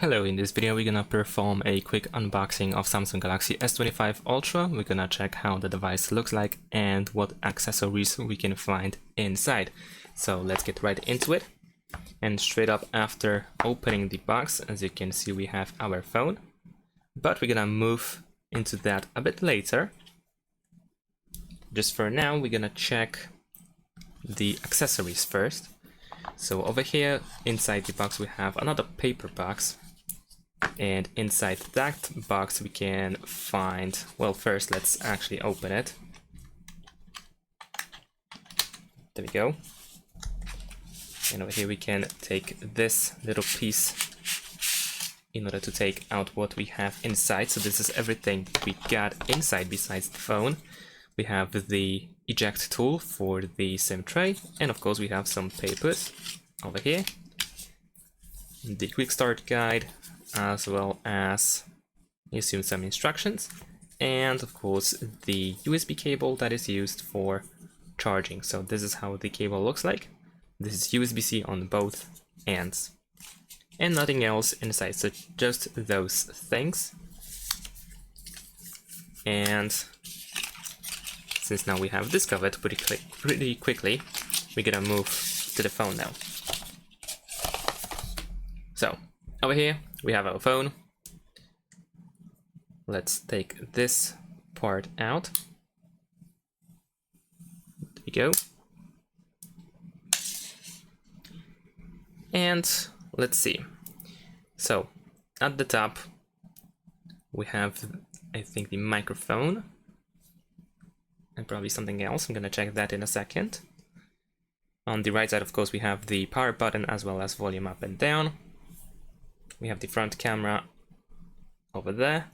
Hello, in this video we're gonna perform a quick unboxing of Samsung Galaxy S25 Ultra. We're gonna check how the device looks like and what accessories we can find inside. So let's get right into it. And straight up after opening the box, as you can see, we have our phone. But we're gonna move into that a bit later. Just for now, we're gonna check the accessories first. So over here, inside the box, we have another paper box. And inside that box we can find, well, first let's actually open it. There we go. And over here we can take this little piece in order to take out what we have inside. So this is everything we got inside besides the phone. We have the eject tool for the SIM tray, and of course we have some papers over here. The quick start guide, as well as, I assume, some instructions, and of course the USB cable that is used for charging. So this is how the cable looks like. This is USB-C on both ends, and nothing else inside, so just those things. And since now we have this covered pretty quickly, we're gonna move to the phone now. So over here we have our phone. Let's take this part out. There we go. And let's see. So at the top we have, I think, the microphone and probably something else. I'm gonna check that in a second. On the right side, of course, we have the power button as well as volume up and down. We have the front camera over there.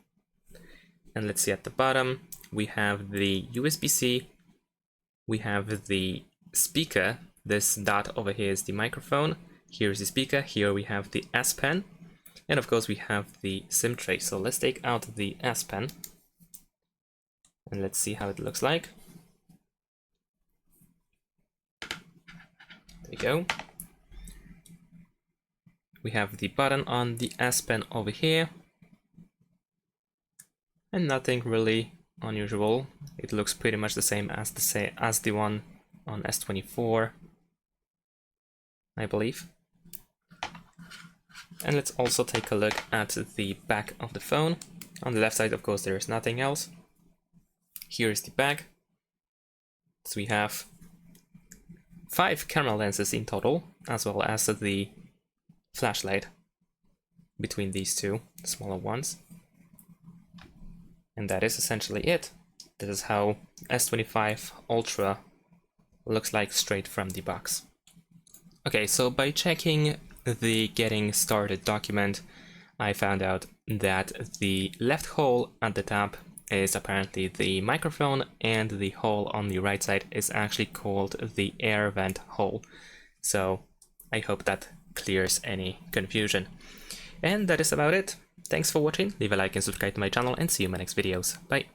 And let's see, at the bottom, we have the USB-C. We have the speaker. This dot over here is the microphone. Here is the speaker. Here we have the S Pen. And of course, we have the SIM tray. So let's take out the S Pen. And let's see how it looks like. There we go. We have the button on the S Pen over here, and nothing really unusual. It looks pretty much the same as the one on S24, I believe. And let's also take a look at the back of the phone. On the left side, of course, there is nothing else. Here is the back. So we have 5 camera lenses in total, as well as the flashlight between these two smaller ones. And that is essentially it. This is how S25 Ultra looks like straight from the box. Okay, so by checking the getting started document, I found out that the left hole at the top is apparently the microphone, and the hole on the right side is actually called the air vent hole. So I hope that clears any confusion. And that is about it. Thanks for watching, leave a like and subscribe to my channel, and see you in my next videos. Bye!